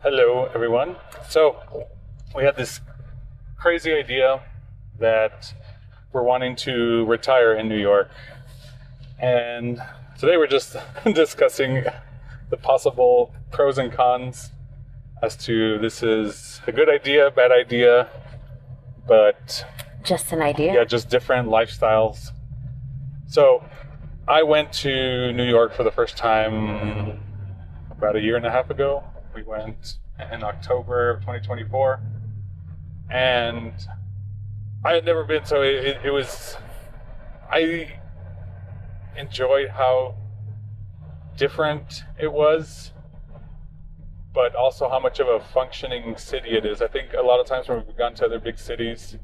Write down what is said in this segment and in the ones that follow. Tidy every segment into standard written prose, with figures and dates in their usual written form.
Hello, everyone. So, we had this crazy idea that we're wanting to retire in New York. And today we're just discussing the possible pros and cons as to this is a good idea, bad idea, but Just an idea? yeah, just different lifestyles. So, I went to New York for the first time about a year and a half ago. We went in October of 2024, and I had never been, so I enjoyed how different it was, but also how much of a functioning city it is. I think a lot of times when we've gone to other big cities,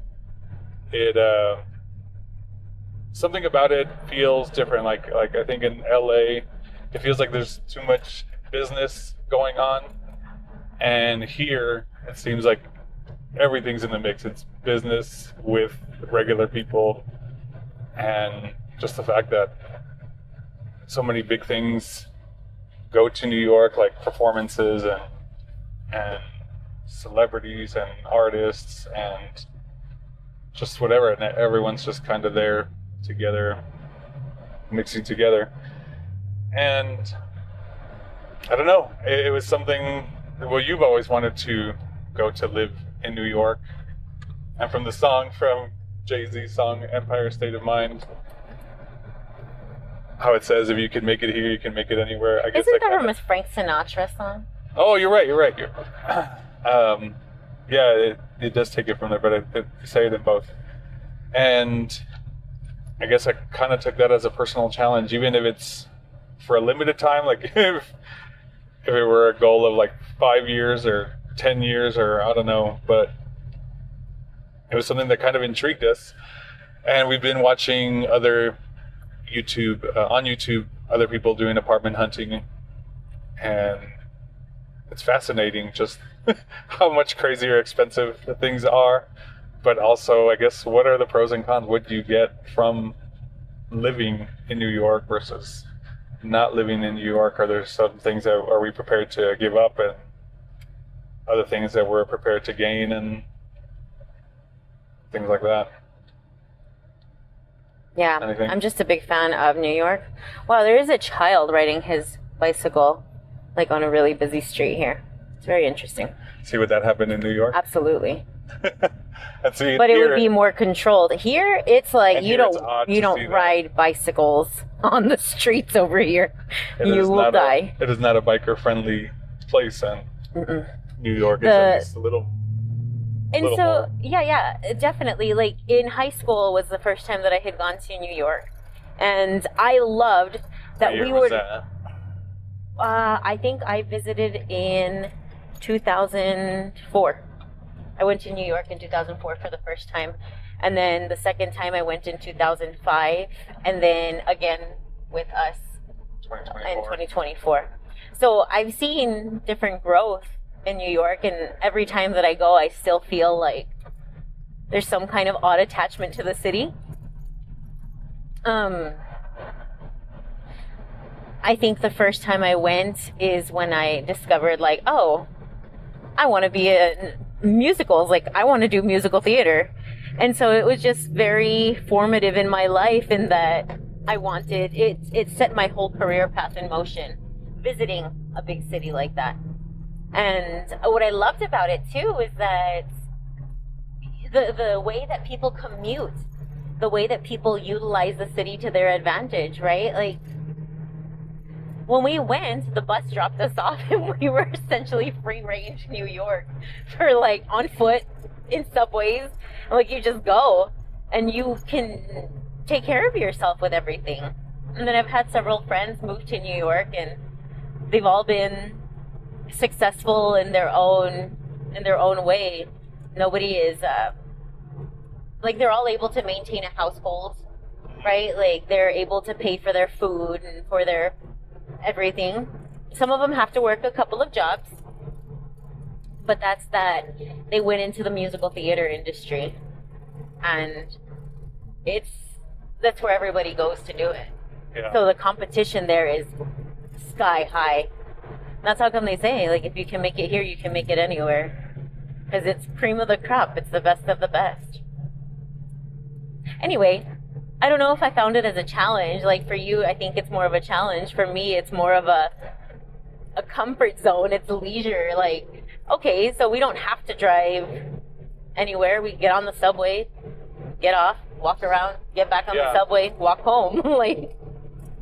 something about it feels different. Like I think in LA, it feels like there's too much business going on. And here, it seems like everything's in the mix. It's business with regular people. And just the fact that so many big things go to New York, like performances and celebrities and artists and just whatever. And everyone's just kind of there together, mixing together. And I don't know, it was something. Well, you've always wanted to go to live in New York. And from Jay-Z's song, Empire State of Mind, how it says, if you can make it here, you can make it anywhere. I guess Isn't that from a Frank Sinatra song? Oh, you're right. Yeah, it does take it from there, but I say it in both. And I guess I kind of took that as a personal challenge, even if it's for a limited time, like if it were a goal of like 5 years or 10 years or I don't know, but it was something that kind of intrigued us. And we've been watching other on YouTube, other people doing apartment hunting. And it's fascinating just how much crazier expensive the things are. But also, I guess, what are the pros and cons? What do you get from living in New York versus not living in New York? Are there some things that are we prepared to give up and other things that we're prepared to gain and things like that? Yeah, Anything? I'm just a big fan of New York. Wow, there is a child riding his bicycle like on a really busy street here. It's very interesting. See, would that happen in New York? Absolutely. And see, But it would be more controlled. Here, it's like you it's don't ride bicycles on the streets over here. You will die. It is not a biker-friendly place, and New York is at least a little. And little so, more. yeah, definitely. Like in high school was the first time that I had gone to New York, and I loved that What we year were. was that? I think I visited in 2004. I went to New York in 2004 for the first time. And then the second time I went in 2005. And then again with us in 2024. So I've seen different growth in New York. And every time that I go, I still feel like there's some kind of odd attachment to the city. I think the first time I went is when I discovered like, oh, I want to be in musicals. Like I want to do musical theater. And so it was just very formative in my life in that I wanted, it set my whole career path in motion, visiting a big city like that. And what I loved about it too is that the way that people commute, the way that people utilize the city to their advantage, right? Like, when we went, the bus dropped us off and we were essentially free range New York for like on foot in subways. Like you just go and you can take care of yourself with everything. And then I've had several friends move to New York and they've all been successful in their own way. Nobody is like they're all able to maintain a household, right? Like they're able to pay for their food and for their everything. Some of them have to work a couple of jobs, but that's that they went into the musical theater industry, and that's where everybody goes to do it. Yeah. So the competition there is sky high. That's how come they say, like, if you can make it here, you can make it anywhere. Because it's cream of the crop. It's the best of the best. Anyway, I don't know if I found it as a challenge. Like, for you, I think it's more of a challenge. For me, it's more of a comfort zone. It's leisure. Like, okay, so we don't have to drive anywhere. We get on the subway, get off, walk around, get back on the subway, walk home. Like,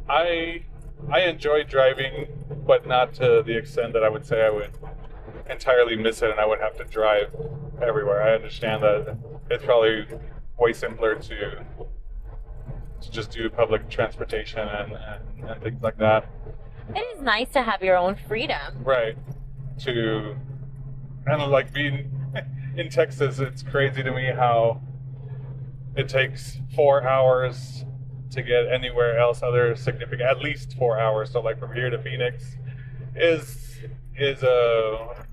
I enjoy driving, but not to the extent that I would say I would entirely miss it and I would have to drive everywhere. I understand that it's probably way simpler to just do public transportation and things like that. It is nice to have your own freedom. Right. And like being in Texas, it's crazy to me how it takes 4 hours to get anywhere else other significant, at least 4 hours. So like from here to Phoenix is a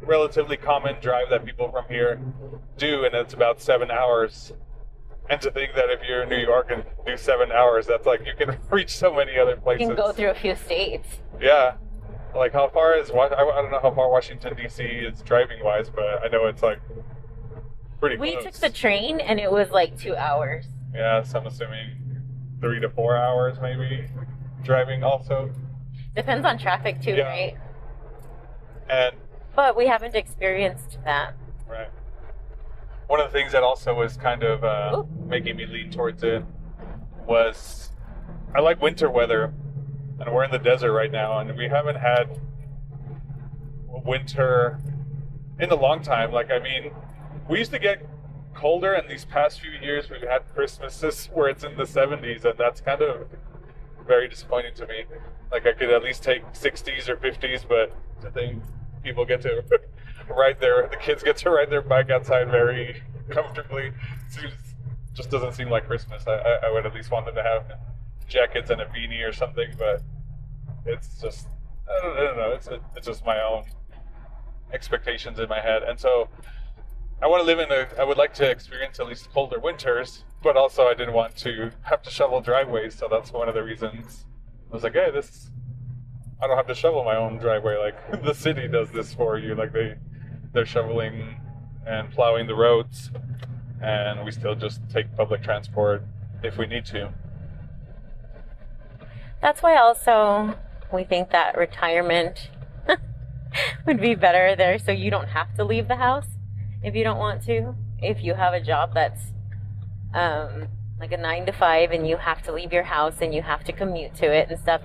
relatively common drive that people from here do, and it's about 7 hours. And to think that if you're in New York and do 7 hours, that's like you can reach so many other places. You can go through a few states. Yeah. Like how far is, I don't know how far Washington, D.C. is driving wise, but I know it's like pretty close. We took the train and it was like 2 hours. Yeah, so I'm assuming 3 to 4 hours maybe driving also. Depends on traffic too, right? But we haven't experienced that. Right. One of the things that also was kind of making me lean towards it was I like winter weather, and we're in the desert right now, and we haven't had winter in a long time. Like, I mean, we used to get colder, and these past few years we've had Christmases where it's in the 70s, and that's kind of very disappointing to me. Like, I could at least take 60s or 50s, but I think people get to the kids get to ride their bike outside very comfortably. It just doesn't seem like Christmas. I would at least want them to have jackets and a beanie or something, but it's just, I don't know, it's just my own expectations in my head. And so I would like to experience at least colder winters, but also I didn't want to have to shovel driveways, so that's one of the reasons I was like, hey, I don't have to shovel my own driveway. Like, the city does this for you. Like, they're shoveling and plowing the roads, and we still just take public transport if we need to. That's why also we think that retirement would be better there, so you don't have to leave the house if you don't want to. If you have a job that's like a 9 to 5 and you have to leave your house and you have to commute to it and stuff,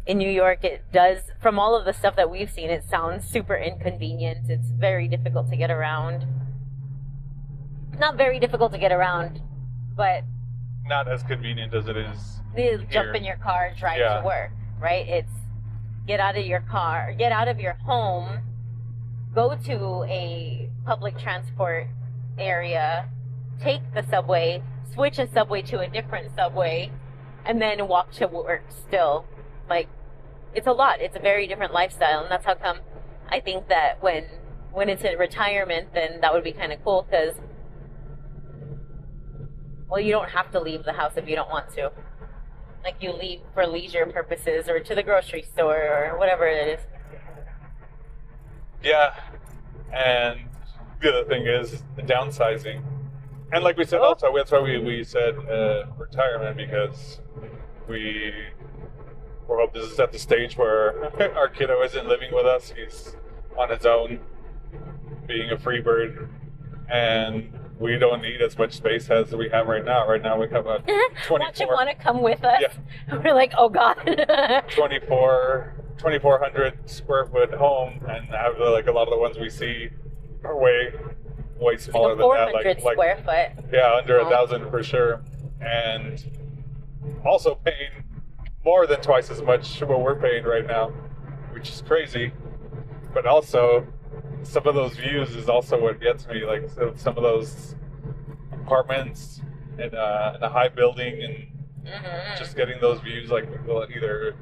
in New York, it does, from all of the stuff that we've seen, it sounds super inconvenient. It's very difficult to get around. Not very difficult to get around, but not as convenient as it is you here. Jump in your car, drive to work, right? It's get out of your car, get out of your home, go to a public transport area, take the subway, switch a subway to a different subway, and then walk to work still. Like, it's a lot. It's a very different lifestyle, and that's how come I think that when it's in retirement, then that would be kind of cool, because, well, you don't have to leave the house if you don't want to. Like, you leave for leisure purposes or to the grocery store or whatever it is. Yeah, and the other thing is the downsizing. And like we said also, that's why we said retirement, because this is at the stage where our kiddo isn't living with us. He's on his own, being a free bird, and we don't need as much space as we have right now. Right now we have a 24... Watch him want to come with us. Yeah. We're like, oh God. 2,400 square foot home, and have like a lot of the ones we see are way smaller than that. 400 square foot. Yeah, under 1,000 for sure. And also paying more than twice as much what we're paying right now, which is crazy. But also, some of those views is also what gets me. Like, some of those apartments in a high building, and just getting those views, like either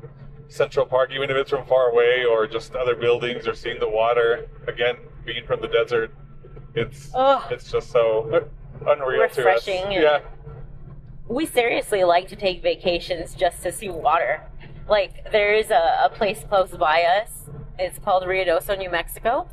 Central Park, even if it's from far away, or just other buildings, or seeing the water. Again, being from the desert, it's just so unreal. Refreshing. To us. Yeah. We seriously like to take vacations just to see water. Like, there is a place close by us It's called Ruidoso, New Mexico.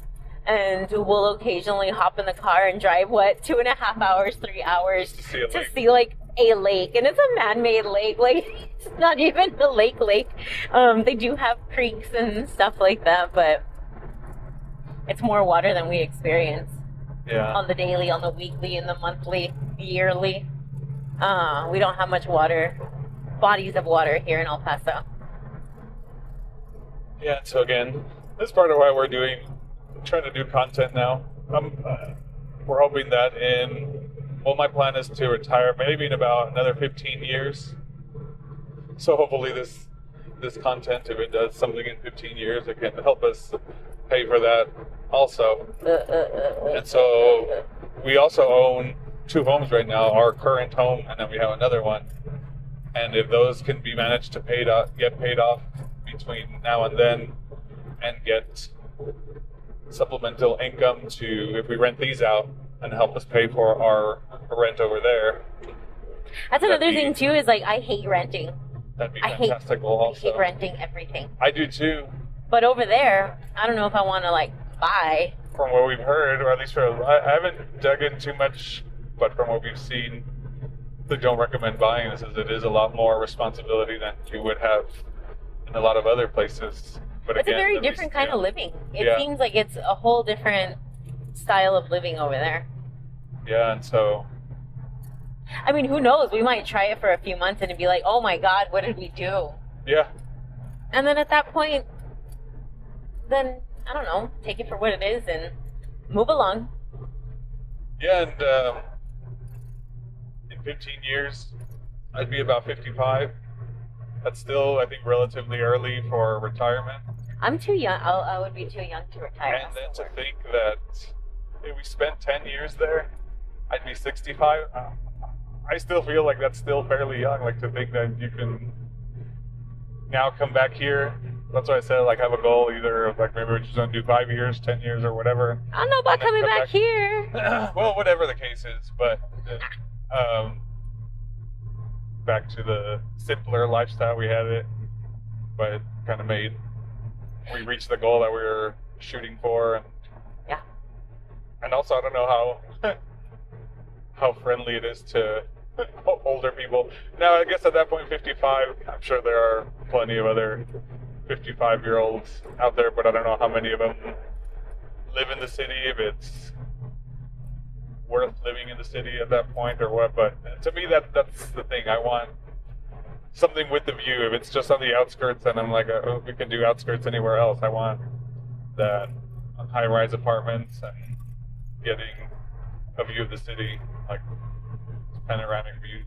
And we'll occasionally hop in the car and drive, 2.5 hours, 3 hours to see like a lake. And it's a man-made lake. Like, it's not even a lake. They do have creeks and stuff like that, but it's more water than we experience. Yeah. On the daily, on the weekly, and the monthly, yearly. We don't have much bodies of water here in El Paso. Yeah, so again, that's part of why we're trying to do content now. We're hoping that my plan is to retire maybe in about another 15 years. So hopefully this content, if it does something in 15 years, it can help us pay for that also. And so we also own 2 homes right now, our current home, and then we have another one. And if those can be managed to get paid off between now and then, and get supplemental income if we rent these out and help us pay for our rent over there. That's another thing too, is like I hate renting. That'd be fantastic. I hate renting everything. I do too. But over there, I don't know if I want to like buy. From what we've heard, or at least I haven't dug in too much, but from what we've seen, they don't recommend buying this, as it is a lot more responsibility than you would have in a lot of other places. But it's a very different kind of living. It seems like it's a whole different style of living over there. Yeah, and so... I mean, who knows? We might try it for a few months and it'd be like, oh my God, what did we do? Yeah. And then at that point, then, I don't know, take it for what it is and move along. Yeah, and in 15 years, I'd be about 55. That's still, I think, relatively early for retirement. I'm too young. I would be too young to retire. And then to think that if we spent 10 years there, I'd be 65. I still feel like that's still fairly young. Like, to think that you can now come back here. That's why I said, like, have a goal either of, like, maybe we're just going to do 5 years, 10 years, or whatever. I don't know about coming back here. Well, whatever the case is. But back to the simpler lifestyle we had it, but it kind of we reached the goal that we were shooting for. And, yeah. And also, I don't know how friendly it is to older people. Now, I guess at that point, 55, I'm sure there are plenty of other 55-year-olds out there, but I don't know how many of them live in the city, if it's worth living in the city at that point or what. But to me, that's the thing. I want something with the view. If it's just on the outskirts, then I'm like, oh, we can do outskirts anywhere else. I want that high-rise apartments and getting a view of the city, like panoramic views.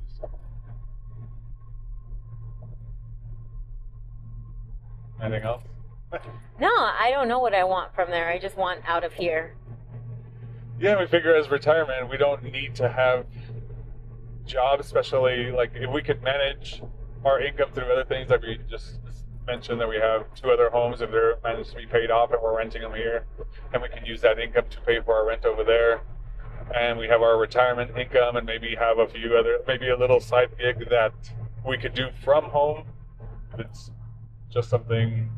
Anything else? No, I don't know what I want from there. I just want out of here. Yeah, we figure as retirement, we don't need to have jobs, especially like if we could manage our income through other things, like we just mentioned that we have 2 other homes, if they're managed to be paid off and we're renting them here, and we can use that income to pay for our rent over there. And we have our retirement income, and maybe have maybe a little side gig that we could do from home. It's just something,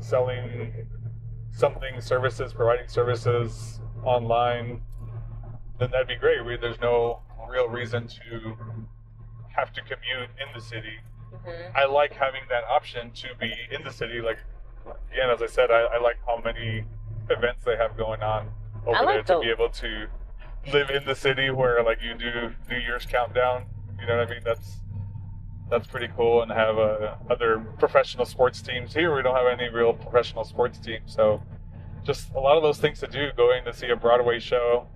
selling something, services, providing services online, then that'd be great. There's no real reason to have to commute in the city. Mm-hmm. I like having that option to be in the city. Like, again, as I said, I like how many events they have going on over there, to be able to live in the city where, like, you do New Year's countdown. You know what I mean? That's pretty cool. And have other professional sports teams. Here we don't have any real professional sports teams, so just a lot of those things to do. Going to see a Broadway show,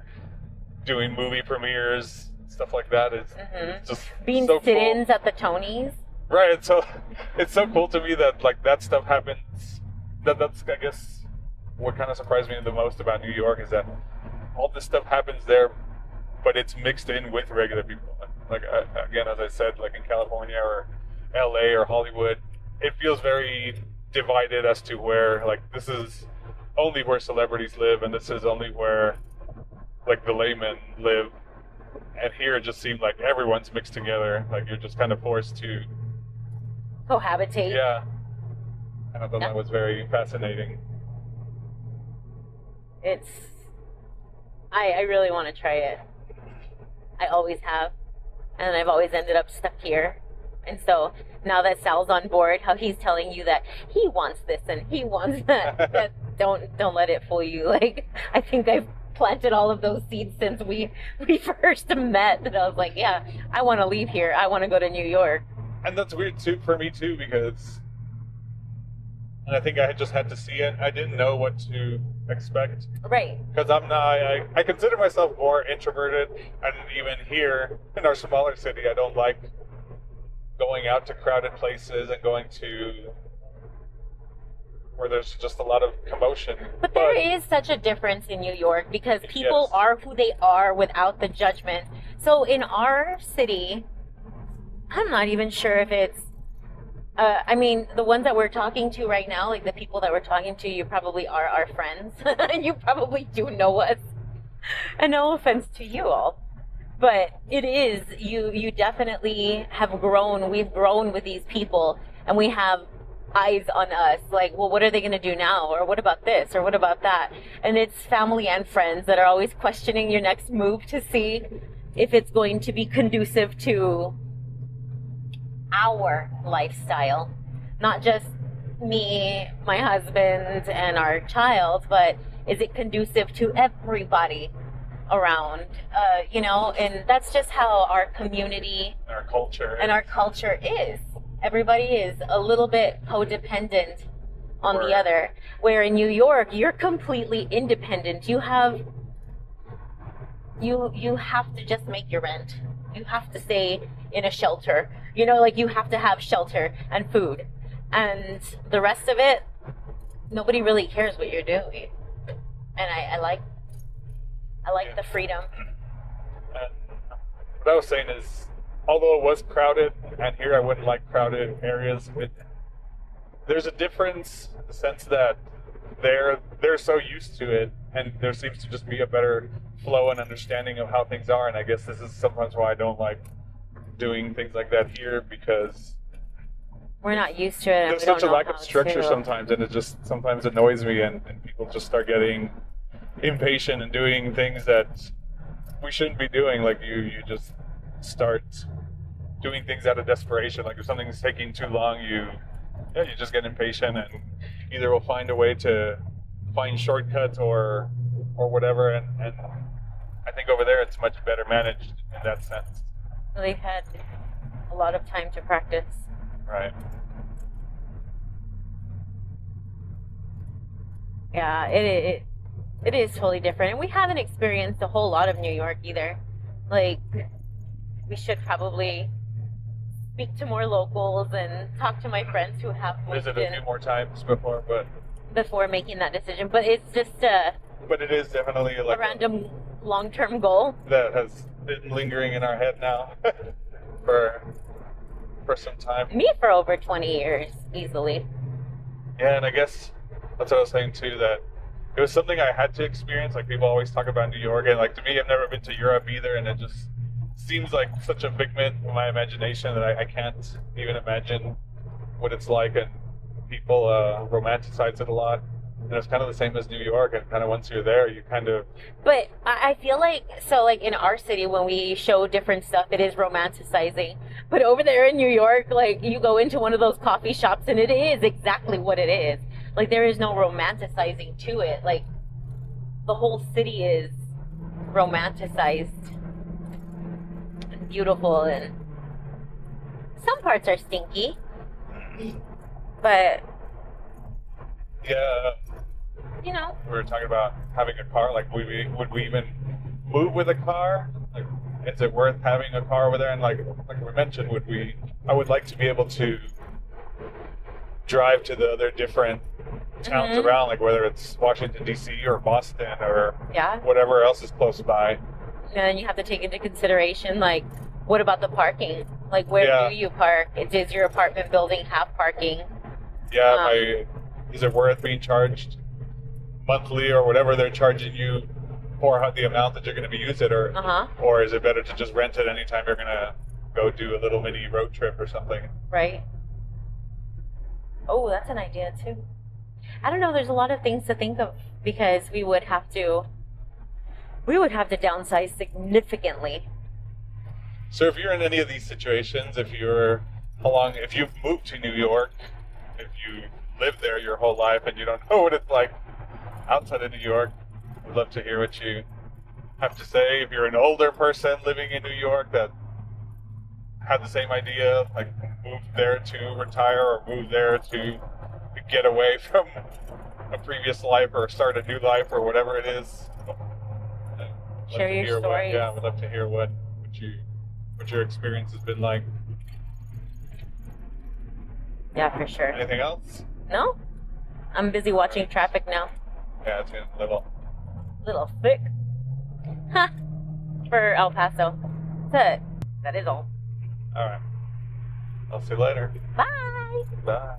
doing movie premieres, stuff like that is just being so sit-ins cool. at the Tonys. Right. So it's so cool to me that, like, that stuff happens. That's, I guess, what kind of surprised me the most about New York is that all this stuff happens there, but it's mixed in with regular people. Like, again, as I said, like in California or LA or Hollywood, it feels very divided as to where, like, this is only where celebrities live and this is only where, like, the laymen live. And here it just seemed like everyone's mixed together. Like, you're just kind of forced to cohabitate. Yeah. And I thought Yeah. that was very fascinating. It's, I really want to try it. I always have. And I've always ended up stuck here. And so now that Sal's on board, how he's telling you that he wants this and he wants that, don't let it fool you. Like, I think I've planted all of those seeds since we first met, that I was like, yeah, I want to leave here. I want to go to New York. And that's weird too for me too, because, and I think I just had to see it. I didn't know what to expect. Right. Because I'm not, I consider myself more introverted, and even here in our smaller city, I don't like going out to crowded places and going to where there's just a lot of commotion. But there is such a difference in New York because people Yes. are who they are without the judgment. So in our city, I'm not even sure if it's, I mean, the ones that we're talking to right now, like the people that we're talking to, you probably are our friends. You probably do know us. And no offense to you all. But it is, you definitely have grown. We've grown with these people, and we have eyes on us. Like, well, what are they going to do now? Or what about this? Or what about that? And it's family and friends that are always questioning your next move to see if it's going to be conducive to our lifestyle. Not just me, my husband, and our child, but is it conducive to everybody around? You know, and that's just how our community Our culture. and our culture is. Everybody is a little bit codependent on the Right. other. Where in New York, you're completely independent. You have to just make your rent. You have to stay in a shelter. You know, like you have to have shelter and food. And the rest of it, nobody really cares what you're doing. And I like Yeah. the freedom. And what I was saying is, although it was crowded, and here I wouldn't like crowded areas, there's a difference in the sense that they're so used to it, and there seems to just be a better flow and understanding of how things are. And I guess this is sometimes why I don't like doing things like that here, because We're not used to it. And there's we don't such a know lack how of structure to. sometimes, and it just sometimes annoys me, and people just start getting impatient and doing things that we shouldn't be doing. Like you just start doing things out of desperation. Like if something's taking too long, you just get impatient, and either will find a way to find shortcuts or whatever. And I think over there it's much better managed in that sense. They've had a lot of time to practice. Right. Yeah, it is totally different. And we haven't experienced a whole lot of New York either. Like, we should probably speak to more locals and talk to my friends who have lived Visit a few in more times before before making that decision. But it's just but it is definitely a like random long-term goal. that has been lingering in our head now for some time. Me for over 20 years, easily. Yeah, and I guess that's what I was saying too, that it was something I had to experience. Like people always talk about New York, and like to me, I've never been to Europe either, and it just seems like such a figment of my imagination that I can't even imagine what it's like. And people romanticize it a lot, and it's kind of the same as New York. And kind of once you're there, you kind of But I feel like, so like in our city, when we show different stuff, it is romanticizing. But over there in New York, like you go into one of those coffee shops and it is exactly what it is. Like there is no romanticizing to it. Like the whole city is romanticized and beautiful, and some parts are stinky. But, yeah. you know, We were talking about having a car. Like, would we even move with a car? Like, is it worth having a car over there? And like we mentioned, I would like to be able to drive to the other different towns Mhm. around, like whether it's Washington D.C. or Boston or yeah. whatever else is close by. And then you have to take into consideration, like, what about the parking? Like, where Yeah. do you park? Does your apartment building have parking? Yeah, is it worth being charged monthly or whatever they're charging you for the amount that you're going to be using it, or is it better to just rent it anytime you're going to go do a little mini road trip or something? Right. Oh, that's an idea too. I don't know. There's a lot of things to think of because we would have to downsize significantly. So if you're in any of these situations, if you've moved to New York, if you lived there your whole life and you don't know what it's like outside of New York, we'd love to hear what you have to say. If you're an older person living in New York that had the same idea, like moved there to retire or moved there to get away from a previous life or start a new life or whatever it is. Share your stories. Yeah, I would love to hear what your experience has been like. Yeah, for sure. Anything else? No? I'm busy watching traffic now. Yeah, it's getting a Little thick. Huh. For El Paso. That's it. That is all. All right. I'll see you later. Bye. Bye.